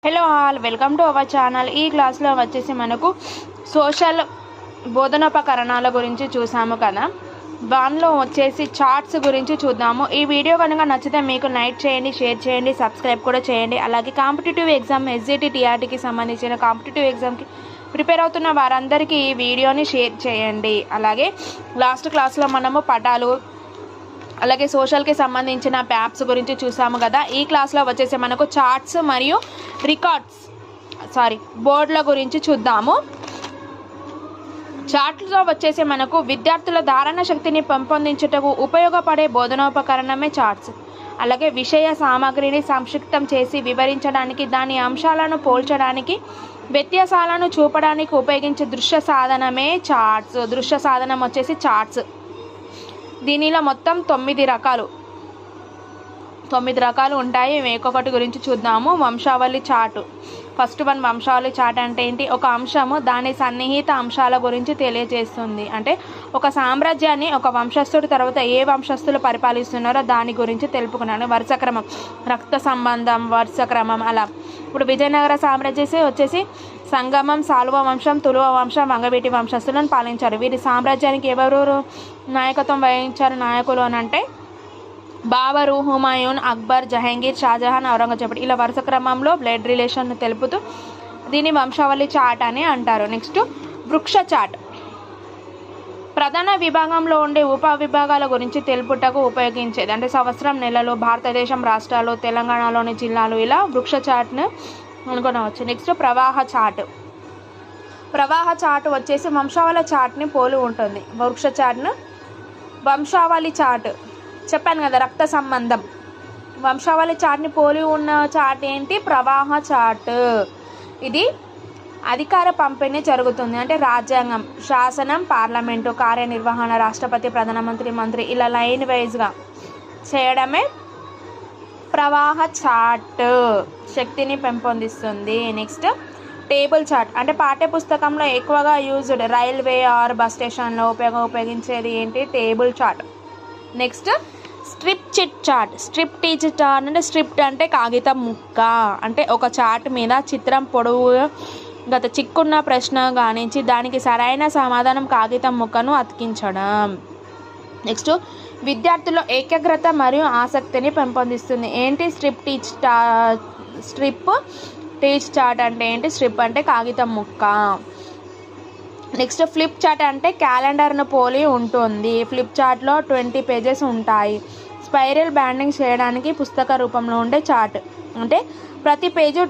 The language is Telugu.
Hello all, welcome to our channel. ఈ క్లాస్లో వచ్చేసి మనకు సోషల్ బోధనోపకరణాల గురించి చూసాము కదా. దానిలో వచ్చేసి చార్ట్స్ గురించి చూద్దాము. ఈ వీడియో కనుక నచ్చితే మీకు లైక్ చేయండి, షేర్ చేయండి, సబ్స్క్రైబ్ కూడా చేయండి. అలాగే కాంపిటేటివ్ ఎగ్జామ్ ఎస్జిటి టీఆర్టీకి సంబంధించిన కాంపిటేటివ్ ఎగ్జామ్కి ప్రిపేర్ అవుతున్న వారందరికీ ఈ వీడియోని షేర్ చేయండి. అలాగే లాస్ట్ క్లాస్లో మనము పటాలు అలాగే సోషల్కి సంబంధించిన ప్యాప్స్ గురించి చూసాము కదా. ఈ క్లాస్లో వచ్చేసి మనకు చార్ట్స్ మరియు బోర్డుల గురించి చూద్దాము. చార్ట్స్లో వచ్చేసి మనకు విద్యార్థుల ధారణ శక్తిని పెంపొందించుటకు ఉపయోగపడే బోధనోపకరణమే చార్ట్స్. అలాగే విషయ సామగ్రిని సంక్షిప్తం చేసి వివరించడానికి, దాని అంశాలను పోల్చడానికి, వ్యత్యాసాలను చూపడానికి ఉపయోగించే దృశ్య సాధనమే చార్ట్స్. దృశ్య సాధనం వచ్చేసి చార్ట్స్. దీనిలో మొత్తం 9 రకాలు ఉంటాయి. ఒక్కొక్కటి గురించి చూద్దాము. వంశావళి చార్టు. ఫస్ట్ వన్ వంశావళి చార్ట్ అంటే ఏంటి? ఒక అంశము దాని సన్నిహిత అంశాల గురించి తెలియజేస్తుంది. అంటే ఒక సామ్రాజ్యాన్ని ఒక వంశస్థుడు తర్వాత ఏ వంశస్థులు పరిపాలిస్తున్నారో దాని గురించి తెలుపుకున్నాను. వరుసక్రమం, రక్త సంబంధం, వరుసక్రమం అలా. ఇప్పుడు విజయనగర సామ్రాజ్యం వచ్చేసి సంగమం, సాలువ వంశం, తులువ వంశం, వంగవీటి వంశస్థులను పాలించారు. వీరి సామ్రాజ్యానికి ఎవరెవరు నాయకత్వం వహించారు నాయకులు అని అంటే బాబరు, హుమాయూన్, అక్బర్, జహాంగీర్, షాజహాన్, ఔరంగజేబ్. ఇలా వరుస క్రమంలో బ్లడ్ రిలేషన్ తెలుపుతూ దీని వంశావళి చార్ట్ అని అంటారు. నెక్స్ట్ వృక్ష చార్ట్. ప్రధాన విభాగంలో ఉండే ఉప విభాగాల గురించి తెలుపుటకు ఉపయోగించేది. అంటే సంవత్సరం, నెలలు, భారతదేశం, రాష్ట్రాలు, తెలంగాణలోని జిల్లాలు, ఇలా వృక్ష చార్ట్ను అనుకోవచ్చు. నెక్స్ట్ ప్రవాహ చార్ట్. ప్రవాహ చార్ట్ వచ్చేసి వంశావళి చార్ట్ని పోలి ఉంటుంది. వృక్ష చార్ట్ను వంశావళి చార్ట్ చెప్పాను కదా, రక్త సంబంధం. వంశావళి చార్ట్ని పోలి ఉన్న చార్ట్ ఏంటి? ప్రవాహ చార్ట్. ఇది అధికార పంపిణీ జరుగుతుంది. అంటే రాజ్యాంగం, శాసనం, పార్లమెంటు, కార్యనిర్వహణ, రాష్ట్రపతి, ప్రధానమంత్రి, మంత్రి ఇలా లైన్ వైజ్గా చేయడమే ప్రవాహ చార్ట్. శక్తిని పెంపొందిస్తుంది. Next table chart. అంటే పాఠ్యపుస్తకంలో ఎక్కువగా యూజ్డ్ రైల్వే ఆర్ బస్ స్టేషన్లో ఉపయోగించేది ఏంటి? Table chart. Next strip chit chart. Strip teach chart అంటే స్ట్రిప్ట్ అంటే కాగితం ముక్క. అంటే ఒక చార్ట్ మీద చిత్రం పొడవు గత చిక్కున్న ప్రశ్న గానించి దానికి సరైన సమాధానం కాగితం ముక్కను అతికించడం. నెక్స్ట్ విద్యార్థుల్లో ఏకాగ్రత మరియు ఆసక్తిని పెంపొందిస్తుంది. ఏంటి? స్ట్రిప్ టీచ్ చార్ట్ అంటే ఏంటి? స్ట్రిప్ అంటే కాగితం ముక్క. నెక్స్ట్ ఫ్లిప్ చార్ట్ అంటే క్యాలెండర్ను పోలి ఉంటుంది. ఫ్లిప్ చార్ట్లో 20 పేజెస్ ఉంటాయి. స్పైరల్ బ్యాండింగ్ చేయడానికి పుస్తక రూపంలో ఉండే చార్ట్. అంటే ప్రతి పేజు